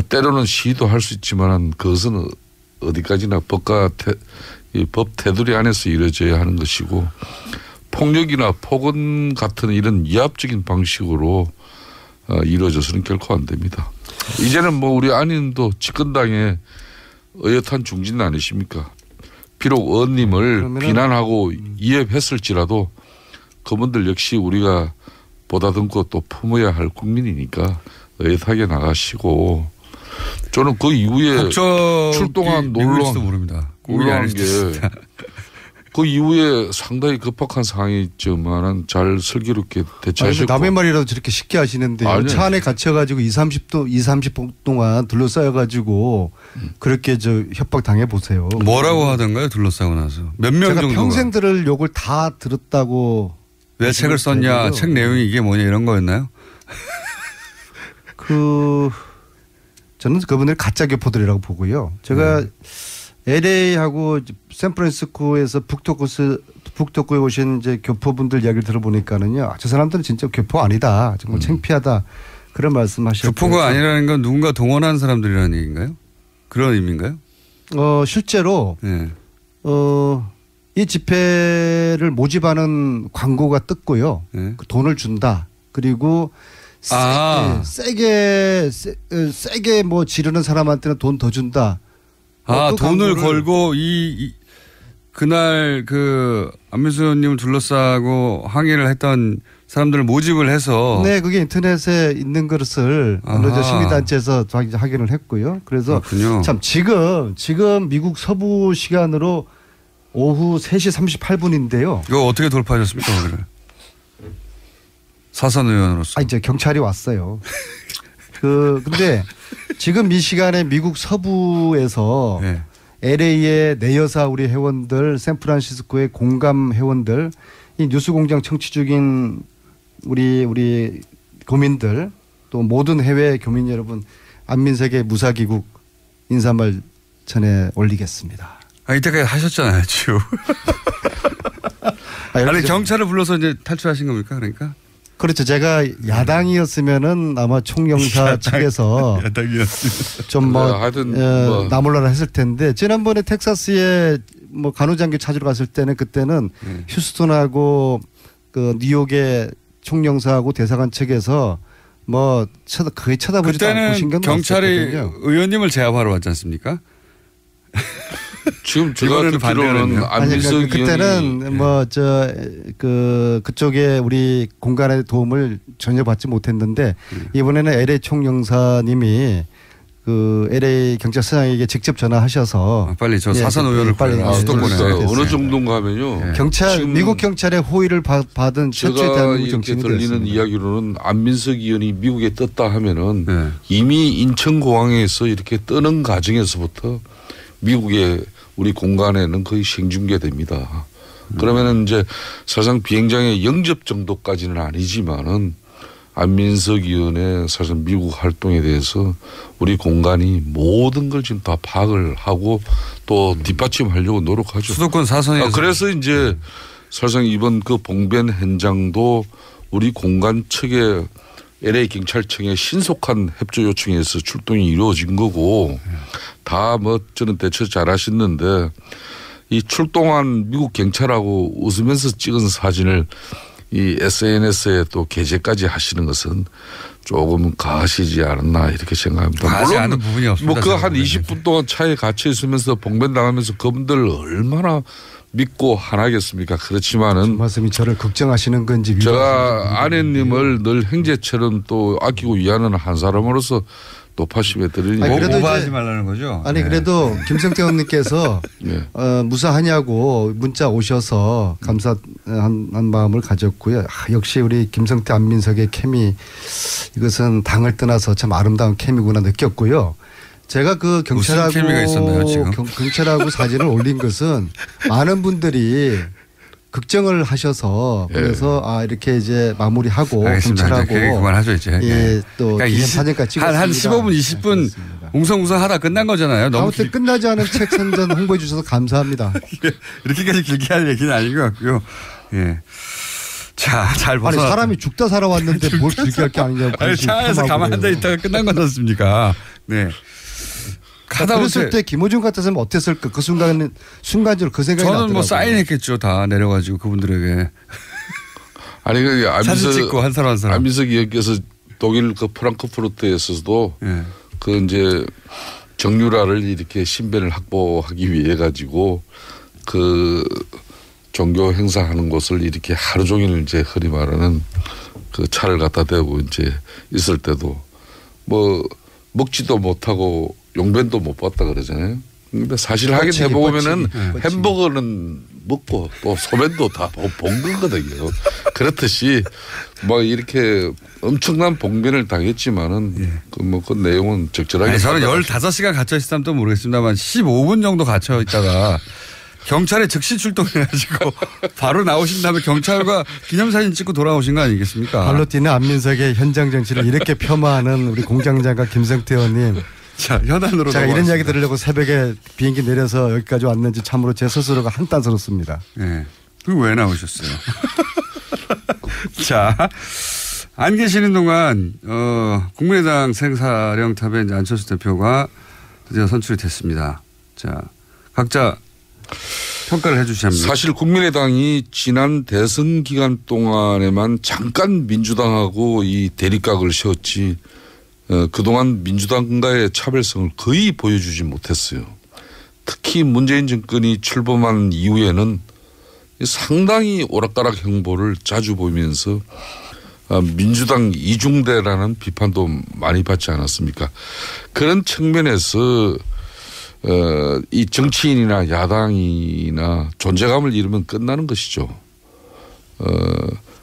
때로는 시도할 수 있지만 그것은 어디까지나 법 테두리 안에서 이루어져야 하는 것이고 폭력이나 폭언 같은 이런 위압적인 방식으로 이루어져서는 결코 안 됩니다. 이제는 뭐 우리 안인도 집권당의 어엿한 중진 아니십니까? 비록 의원님을 비난하고 이해했을지라도 그분들 역시 우리가 보다듬고 또 품어야 할 국민이니까 어엿하게 나가시고 저는 그 이후에 출동한 놀라운 모릅니다. 올라간 게 그 이후에 상당히 급박한 상황이 있지만은 잘 슬기롭게 대처하셨고. 남의 말이라도 저렇게 쉽게 하시는데 차 안에 갇혀가지고 30분 동안 둘러싸여가지고 그렇게 협박 당해 보세요. 뭐라고 하던가요? 둘러싸고 나서 몇 명 정도가? 평생 들을 욕을 다 들었다고. 왜 책을 썼냐? 책 내용이 이게 뭐냐 이런 거였나요? 저는 그분들 가짜 교포들이라고 보고요. 제가 LA하고 샌프란시스코에서 북토크에 오신 이제 교포분들 이야기를 들어보니까는요. 저 사람들은 진짜 교포 아니다. 정말 창피하다. 그런 말씀하셨고. 교포가 아니라는 건 누군가 동원한 사람들이라는 얘기인가요? 그런 의미인가요? 실제로 이 집회를 모집하는 광고가 떴고요. 그 돈을 준다. 그리고 세게 뭐 지르는 사람한테는 돈 더 준다. 돈을 걸고 그날 안민석 의원님을 둘러싸고 항의를 했던 사람들을 모집을 해서. 네, 그게 인터넷에 있는 것을 어느 시민단체에서 확인을 했고요. 그래서 그렇군요. 참 지금 미국 서부 시간으로 오후 3시 38분인데요. 이거 어떻게 돌파하셨습니까, 거기를? 사선 의원으로서. 이제 경찰이 왔어요. 근데 지금 이 시간에 미국 서부에서 LA의 내여사 우리 회원들, 샌프란시스코의 공감 회원들, 이 뉴스공장 청취 중인 우리 교민들, 또 모든 해외 교민 여러분, 안민석의 무사귀국 인사말 전해 올리겠습니다. 이때까지 하셨잖아요, 지금. 아니 경찰을 불러서 이제 탈출하신 겁니까, 그러니까? 그렇죠. 제가 야당이었으면은 아마 총영사 측에서 좀 나몰라라 했을 텐데 지난번에 텍사스에 뭐 간호장교 찾으러 갔을 때는 그때는 휴스턴하고 뉴욕의 총영사하고 대사관 측에서 뭐 거의 쳐다보지도 않고 신경도 안 썼거든요. 경찰이 의원님을 제압하러 왔지 않습니까? 지금 제가 듣기로는 안민석 그때는 그쪽에 우리 공간의 도움을 전혀 받지 못했는데 이번에는 LA 총영사님이 LA 경찰서장에게 직접 전화하셔서 빨리 저 사선 의원을 빨리 수도권에 어느 정도인가 하면요. 미국 경찰의 호의를 받은 최초의 대한민국 정치인이 들리는 됐습니다. 이야기로는 안민석 의원이 미국에 떴다 하면은 이미 인천공항에서 이렇게 뜨는 과정에서부터 미국의 우리 공간에는 거의 생중계됩니다. 그러면은 이제 사실상 비행장의 영접 정도까지는 아니지만은 안민석 의원의 사실 미국 활동에 대해서 우리 공간이 모든 걸 지금 다 파악을 하고 또 뒷받침하려고 노력하죠. 수도권 사선에서. 그래서 이제 사실상 이번 그 봉변 현장도 우리 공간 측에 LA 경찰청의 신속한 협조 요청에서 출동이 이루어진 거고 다 저는 대처 잘 하셨는데 이 출동한 미국 경찰하고 웃으면서 찍은 사진을 이 SNS에 또 게재까지 하시는 것은 조금 가시지 않았나 이렇게 생각합니다. 가시 않은 부분이 없습니다. 그 한 20분 동안 차에 갇혀 있으면서 봉변당하면서 그분들 얼마나 믿고 하나겠습니까? 그렇지만은 말씀이 저를 걱정하시는 건지 제가 아내님을 늘 형제처럼 또 아끼고 위하는 한 사람으로서 높아심에 드리니 오버하지 말라는 거죠. 그래도 김성태 의원님께서 무사하냐고 문자 오셔서 감사한 마음을 가졌고요. 역시 우리 김성태 안민석의 케미 이것은 당을 떠나서 참 아름다운 케미구나 느꼈고요. 제가 그 경찰하고 사진을 올린 것은 많은 분들이 걱정을 하셔서 그래서 이렇게 이제 마무리하고 경찰하고 그만하죠 이제. 또 그러니까 사진까지 찍었습니다. 한 15분 20분 웅성웅성하다 끝난 거잖아요. 아무튼 끝나지 않은 책 선전 홍보해 주셔서 감사합니다. 이렇게까지 길게 할 얘기는 아닌 것 같고요. 예. 자, 잘 벗어. 사람이 죽다 살아왔는데 뭘 길게 할 게 아니냐고. 차에서 가만히 앉아 있다가 끝난 건 않습니까? 네. 그랬을 때 김호중 같았으면 어땠을까? 그 순간적으로 그 생각이 나더라고요. 저는 사인했겠죠. 다 내려가지고 그분들에게. 아니 사진 찍고 한 사람 한 사람. 안민석 의원께서 독일 그 프랑크푸르트에서도 그 이제 정유라를 이렇게 신변을 확보하기 위해 가지고 그 종교 행사하는 곳을 이렇게 하루 종일 이제 흔히 말하는 그 차를 갖다 대고 이제 있을 때도 먹지도 못하고 용변도 못 봤다 그러잖아요. 근데 사실 확인해 보면은 햄버거는 먹고 또 소변도 다 본 거거든요. 그렇듯이 뭐 이렇게 엄청난 봉변을 당했지만은 그 내용은 적절하게. 저는 15시간 갇혀 있었다면 또 모르겠습니다만 15분 정도 갇혀 있다가 경찰에 즉시 출동해가지고 바로 나오신 다음에 경찰과 기념사진 찍고 돌아오신 거 아니겠습니까? 발로 뛰는 안민석의 현장 정치를 이렇게 폄하하는 우리 공장장과 김성태 의원님. 자, 현안으로 제가 이런 이야기 들으려고 새벽에 비행기 내려서 여기까지 왔는지 참으로 제 스스로가 한탄스럽습니다. 네. 그리고 왜 나오셨어요? 자, 안 계시는 동안 국민의당 생사령탑의 안철수 대표가 드디어 선출이 됐습니다. 자, 각자 평가를 해 주시면. 사실 국민의당이 지난 대선 기간 동안에만 잠깐 민주당하고 이 대립각을 세웠지 그동안 민주당과의 차별성을 거의 보여주지 못했어요. 특히 문재인 정권이 출범한 이후에는 상당히 오락가락 행보를 자주 보이면서 민주당 이중대라는 비판도 많이 받지 않았습니까? 그런 측면에서 이 정치인이나 야당이나 존재감을 잃으면 끝나는 것이죠.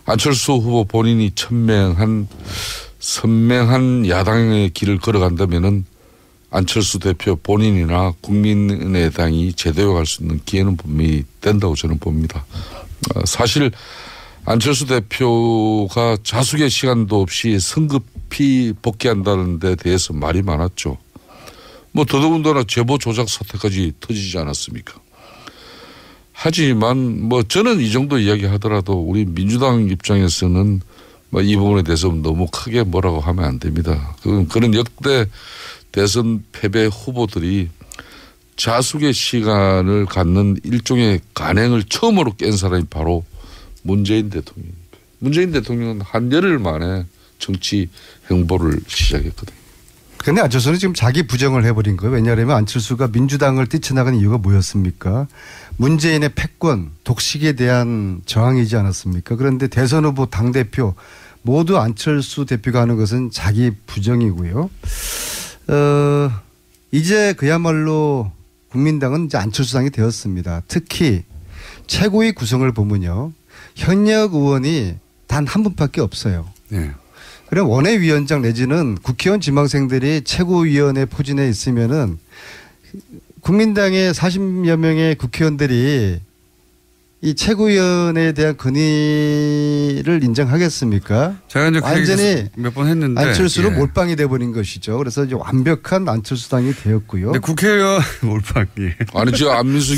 안철수 후보 본인이 선명한 야당의 길을 걸어간다면은 안철수 대표 본인이나 국민의당이 제대로 갈 수 있는 기회는 분명히 된다고 저는 봅니다. 사실 안철수 대표가 자숙의 시간도 없이 성급히 복귀한다는 데 대해서 말이 많았죠. 뭐 더더군다나 제보 조작 사태까지 터지지 않았습니까? 하지만 뭐 저는 이 정도 이야기 하더라도 우리 민주당 입장에서는 뭐 이 부분에 대해서 너무 크게 뭐라고 하면 안 됩니다. 그런 역대 대선 패배 후보들이 자숙의 시간을 갖는 일종의 간행을 처음으로 깬 사람이 바로 문재인 대통령입니다. 문재인 대통령은 한 열흘 만에 정치 행보를 시작했거든요. 그런데 안철수는 지금 자기 부정을 해버린 거예요. 왜냐하면 안철수가 민주당을 뛰쳐나가는 이유가 뭐였습니까? 문재인의 패권, 독식에 대한 저항이지 않았습니까? 그런데 대선 후보 당대표 모두 안철수 대표가 하는 것은 자기 부정이고요. 이제 그야말로 국민당은 이제 안철수당이 되었습니다. 특히 최고위 구성을 보면요. 현역 의원이 단 한 분밖에 없어요. 네. 그럼 원외위원장 내지는 국회의원 지망생들이 최고위원회 포진에 있으면은 국민당의 40여 명의 국회의원들이 이 최고위원에 대한 건의를 인정하겠습니까? 제가 이제 완전히 몇 번 했는데 안철수로 몰빵이 돼버린 것이죠. 그래서 이제 완벽한 안철수당이 되었고요. 근데 국회의원 몰빵이 아니 저 안민석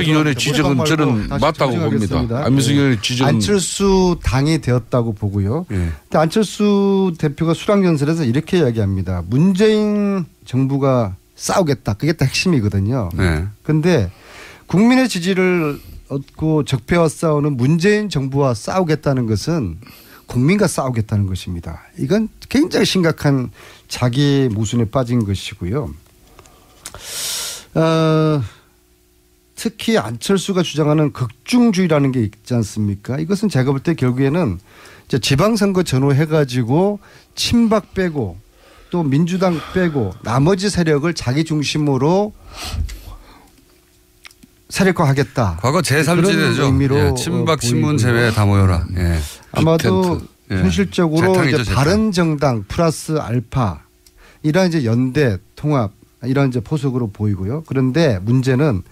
의원의 지적은 저는 맞다고 봅니다. 안민석 의원의 지적은 안철수 당이 되었다고 보고요. 근데 안철수 대표가 수락연설에서 이렇게 이야기합니다. 문재인 정부가 싸우겠다. 그게 딱 핵심이거든요. 그런데 국민의 지지를 얻고 적폐와 싸우는 문재인 정부와 싸우겠다는 것은 국민과 싸우겠다는 것입니다. 이건 굉장히 심각한 자기 모순에 빠진 것이고요. 특히 안철수가 주장하는 극중주의라는 게 있지 않습니까? 이것은 제가 볼 때 결국에는 이제 지방선거 전후해가지고 친박 빼고 또 민주당 빼고 나머지 세력을 자기 중심으로 세력화하겠다. 과거 제3지대죠. 친박 신문 제외 다 모여라. 아마도 현실적으로 이제 바른정당 플러스 알파 이런 이제 연대 통합 이런 이제 포석으로 보이고요. 그런데 문제는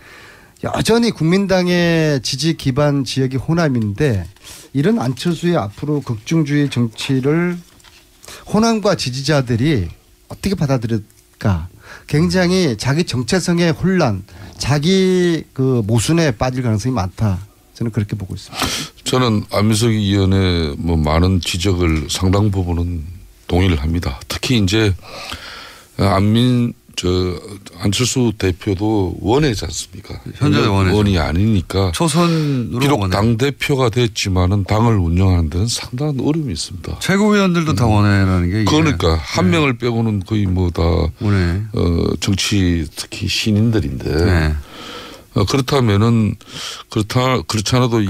여전히 국민당의 지지 기반 지역이 호남인데 이런 안철수의 앞으로 극중주의 정치를 호남과 지지자들이 어떻게 받아들일까? 굉장히 자기 정체성의 혼란, 자기 그 모순에 빠질 가능성이 많다. 저는 그렇게 보고 있습니다. 저는 안민석 의원의 뭐 많은 지적을 상당 부분은 동의를 합니다. 특히 이제 안철수 대표도 원외지 않습니까? 현재 원이 아니니까 초선으로 비록 원외. 당 대표가 됐지만은 당을 운영하는 데는 상당한 어려움이 있습니다. 최고위원들도 다 원외라는 게 그러니까 한 명을 빼고는 거의 뭐 다 정치 특히 신인들인데 그렇다면은 그렇지 않아도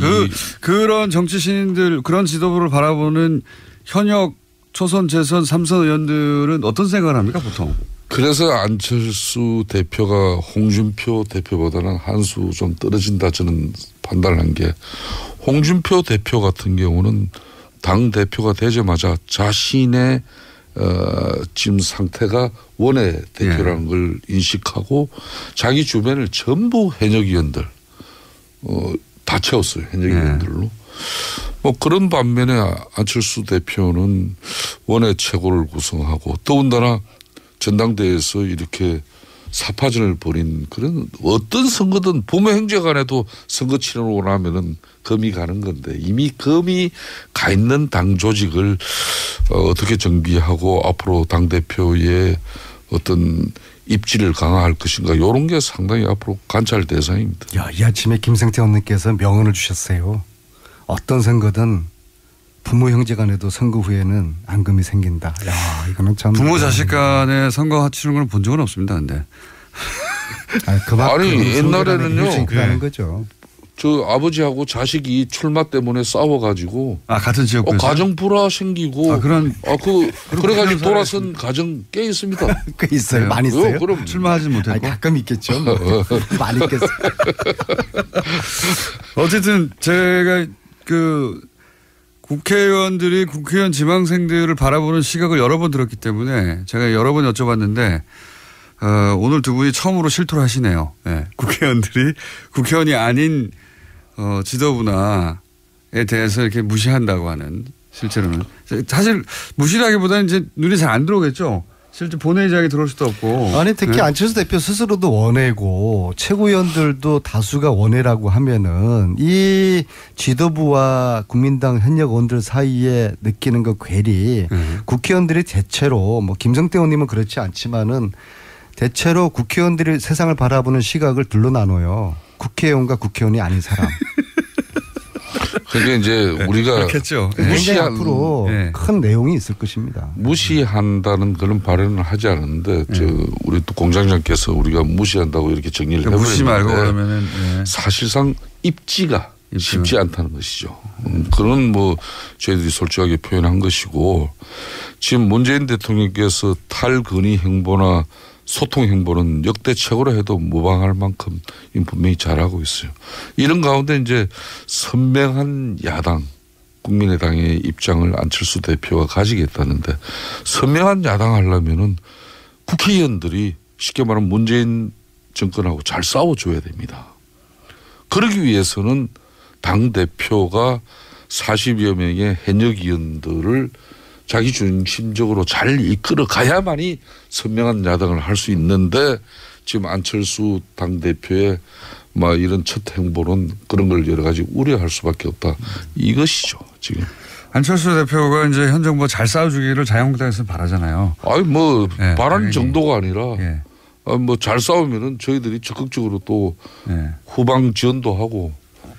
그런 정치 신인들 그런 지도부를 바라보는 현역 초선, 재선, 삼선 의원들은 어떤 생각을 합니까 보통? 그래서 안철수 대표가 홍준표 대표보다는 한 수 좀 떨어진다 저는 판단을 한 게 홍준표 대표 같은 경우는 당 대표가 되자마자 자신의 지금 상태가 원외 대표라는 걸 인식하고 자기 주변을 전부 현역위원들 다 채웠어요. 현역위원들로. 뭐 그런 반면에 안철수 대표는 원외 최고를 구성하고 더군다나 전당대회에서 이렇게 사파전을 벌인 그런 어떤 선거든 부모 형제 간에도 선거 치르고 나면은 금이 가는 건데 이미 금이 가 있는 당 조직을 어떻게 정비하고 앞으로 당대표의 어떤 입지를 강화할 것인가 이런 게 상당히 앞으로 관찰 대상입니다. 야, 이 아침에 김성태 의원님께서 명언을 주셨어요. 어떤 선거든 부모 형제 간에도 선거 후에는 앙금이 생긴다. 야, 이거는 참 부모 자식 간에 선거 치르는 걸 본 적은 없습니다. 근데 아니 옛날에는요. 그러는 거죠. 저 아버지하고 자식이 출마 때문에 싸워가지고 같은 지역구에서 가정 불화 생기고 그래가지고 돌아선 가정 꽤 있습니다. 꽤 있어요. 많이 있어요. 그럼 출마하지 못했고 가끔 있겠죠. 뭐. 많이 있겠어요. 어쨌든 제가 국회의원들이 국회의원 지망생들을 바라보는 시각을 여러 번 들었기 때문에 제가 여러 번 여쭤봤는데 오늘 두 분이 처음으로 실토를 하시네요. 네. 국회의원들이 국회의원이 아닌 지도부나에 대해서 이렇게 무시한다고 하는 실제로는 사실 무시라기보다는 이제 눈에 잘 안 들어오겠죠. 실제 본회의장에 들어올 수도 없고. 아니 특히 네. 안철수 대표 스스로도 원외고 최고위원들도 다수가 원외라고 하면은 이 지도부와 국민당 현역 의원들 사이에 느끼는 그 괴리 국회의원들이 대체로 뭐 김성태 의원님은 그렇지 않지만은 대체로 국회의원들이 세상을 바라보는 시각을 둘로 나눠요. 국회의원과 국회의원이 아닌 사람. 그게 이제 우리가 그렇겠죠. 무시한 앞으로 큰 내용이 있을 것입니다. 무시한다는 그런 발언을 하지 않았는데 우리 또 공장장께서 우리가 무시한다고 이렇게 정리를 해버렸는데 무시 말고 그러면은 사실상 입지가 쉽지 않다는 것이죠. 그런 뭐 저희들이 솔직하게 표현한 것이고 지금 문재인 대통령께서 탈근위 행보나 소통 행보는 역대 최고로 해도 무방할 만큼 분명히 잘하고 있어요. 이런 가운데 이제 선명한 야당 국민의당의 입장을 안철수 대표가 가지겠다는데 선명한 야당 하려면은 국회의원들이 쉽게 말하면 문재인 정권하고 잘 싸워줘야 됩니다. 그러기 위해서는 당대표가 40여 명의 현역 의원들을 자기 중심적으로 잘 이끌어 가야만이 선명한 야당을 할 수 있는데 지금 안철수 당대표의 막 이런 첫 행보는 그런 걸 여러 가지 우려할 수밖에 없다. 이것이죠 지금. 안철수 대표가 이제 현 정부가 잘 싸워주기를 자유한국당에서 바라잖아요. 아니 뭐 네, 바라는 정도가 아니라 네. 뭐 잘 싸우면은 저희들이 적극적으로 또 후방 지원도 하고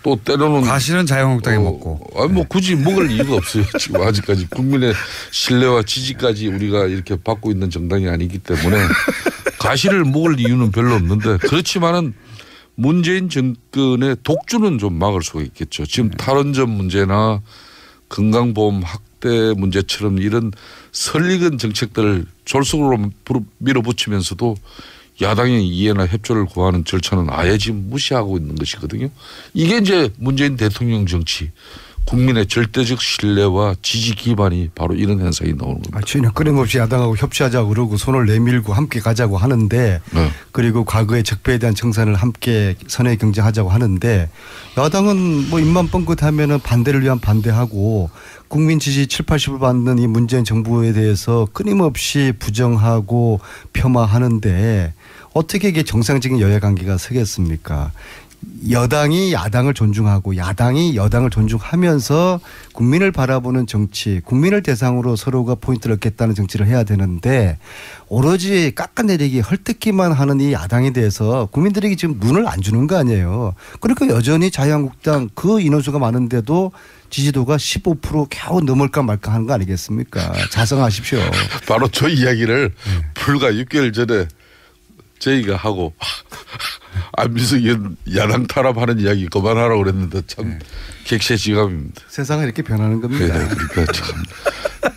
또 때로는 과실은 자유한국당이 먹고. 아니 뭐 굳이 먹을 이유가 없어요. 지금 아직까지 국민의 신뢰와 지지까지 우리가 이렇게 받고 있는 정당이 아니기 때문에 과실을 먹을 이유는 별로 없는데 그렇지만은 문재인 정권의 독주는 좀 막을 수가 있겠죠. 지금 탈원전 문제나 건강보험 확대 문제처럼 이런 설익은 정책들을 졸속으로 밀어붙이면서도 야당의 이해나 협조를 구하는 절차는 아예 지금 무시하고 있는 것이거든요. 이게 이제 문재인 대통령 정치, 국민의 절대적 신뢰와 지지 기반이 바로 이런 현상이 나오는 겁니다. 전혀 끊임없이 야당하고 협치하자고 그러고 손을 내밀고 함께 가자고 하는데 그리고 과거의 적폐에 대한 청산을 함께 선의 경쟁하자고 하는데 야당은 뭐 입만 뻥긋하면은 반대를 위한 반대하고 국민 지지 7, 80을 받는 이 문재인 정부에 대해서 끊임없이 부정하고 폄하하는데 어떻게 이게 정상적인 여야 관계가 서겠습니까? 여당이 야당을 존중하고 야당이 여당을 존중하면서 국민을 바라보는 정치, 국민을 대상으로 서로가 포인트를 얻겠다는 정치를 해야 되는데 오로지 깎아내리기 헐뜯기만 하는 이 야당에 대해서 국민들에게 지금 눈을 안 주는 거 아니에요. 그러니까 여전히 자유한국당 그 인원수가 많은데도 지지도가 15% 겨우 넘을까 말까 하는 거 아니겠습니까? 자성하십시오. 바로 저 이야기를 불과 6개월 전에 저희가 하고 안민석 의원 야당 탄압하는 이야기 그만하라고 그랬는데 참 객세지감입니다. 세상은 이렇게 변하는 겁니다. 네, 그러니까 참.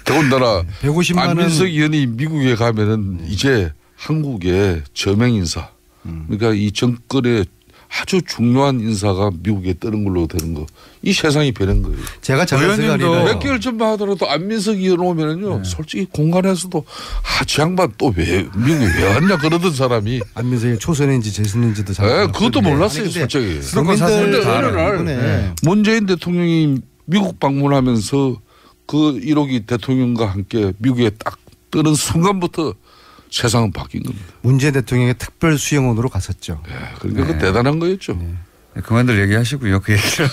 더군다나 150만 안민석 의원이 미국에 가면은 이제 한국의 저명 인사, 그러니까 이 정권의 아주 중요한 인사가 미국에 뜨는 걸로 되는 거. 이 세상이 변한 거예요. 제가 의원님도 몇 개월 전만 하더라도 안민석 의원 오면은요, 솔직히 공간에서도 저 양반 또 왜 미국에 왜 왔냐 그러던 사람이. 안민석이 초선인지 재선인지도 잘. 그것도 몰랐어요, 솔직히. 그런데 어느 날 문재인 대통령이 미국 방문하면서 그 1호기 대통령과 함께 미국에 딱 뜨는 순간부터 세상은 바뀐 겁니다. 문재인 대통령의 특별 수영원으로 갔었죠. 그러니까 그 대단한 거였죠. 그만들 얘기하시고요. 그 얘기를.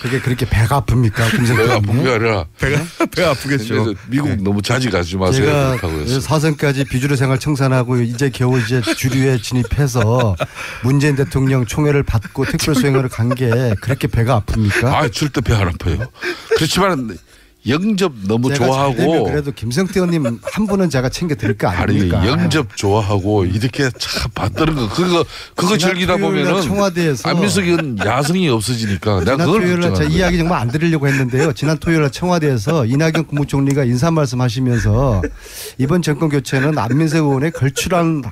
그게 그렇게 배가 아픕니까? 배가 아픈 게 아니라 배가 아프겠죠. 미국 너무 자주 가지 마세요. 제가 사선까지 비주류 생활 청산하고 이제 겨우 이제 주류에 진입해서 문재인 대통령 총애를 받고 특별 수행을 간 게 그렇게 배가 아픕니까? 절대 배 안 아파요. 그렇지만 영접 너무 좋아하고 그래도 김성태 의원님 한 분은 제가 챙겨 드릴 거 아닙니까? 영접 좋아하고 이렇게 참 받드는 거 그거 즐기다 보면은 청와대에서 안민석 의원 야성이 없어지니까 내가 그걸 토요일날 제 이야기 정말 안 드리려고 했는데요. 지난 토요일날 청와대에서 이낙연 국무총리가 인사 말씀하시면서 이번 정권 교체는 안민석 의원의 걸출한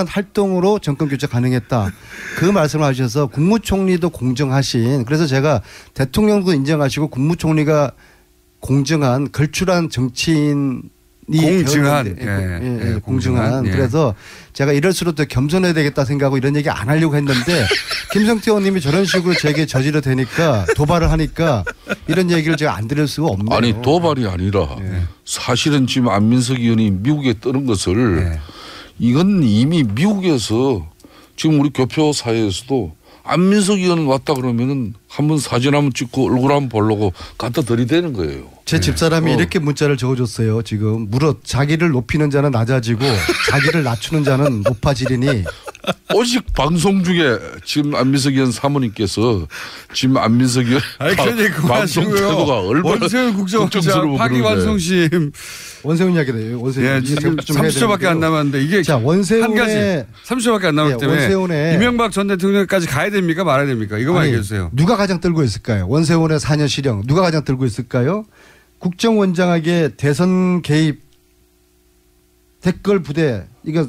활동으로 정권 교체 가능했다. 그 말씀을 하셔서 국무총리도 공정하신, 그래서 제가 대통령도 인정하시고 국무총리가 공정한 걸출한 정치인이 공정한. 그래서 제가 이럴수록 더 겸손해야 되겠다 생각하고 이런 얘기 안 하려고 했는데 김성태 의원님이 저런 식으로 제게 저지르 되니까 도발을 하니까 이런 얘기를 제가 안 드릴 수가 없네요. 아니 도발이 아니라 사실은 지금 안민석 의원이 미국에 뜨는 것을 이건 이미 미국에서 지금 우리 교표 사회에서도 안민석 의원 왔다 그러면은 한번 사진 한번 찍고 얼굴 한번 보려고 갖다 들이대는 거예요. 제 집사람이 이렇게 문자를 적어줬어요. 지금 무릇 자기를 높이는 자는 낮아지고 자기를 낮추는 자는 높아지리니 오직 방송 중에 지금 안민석 의원 사모님께서 지금 안민석 의원 방송 태도가 얼마나 원세훈 국정원장 파기완성심 원세훈 이야기네요. 원세훈 지금 30초밖에 안 남았는데 이게 자, 원세훈의 한 가지 30초밖에 안 남았기 때문에 원세훈의 이명박 전 대통령까지 가야 됩니까 말아야 됩니까? 이거만 얘기해 주세요. 누가 가장 떨고 있을까요? 원세훈의 4년 실형 누가 가장 떨고 있을까요? 국정원장에게 대선 개입 댓글 부대 이거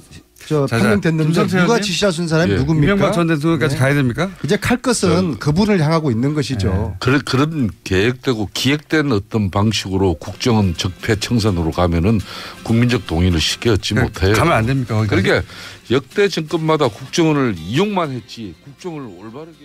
판명됐는데 누가 지시하신 사람이 누굽니까? 이명박 전 대통령까지 가야 됩니까? 이제 칼 것은 그분을 향하고 있는 것이죠. 그런 계획되고 기획된 어떤 방식으로 국정원 적폐청산으로 가면은 국민적 동의를 쉽게 얻지 못해요. 가면 안 됩니까? 거기까지? 그러니까 역대 정권마다 국정원을 이용만 했지 국정을 올바르게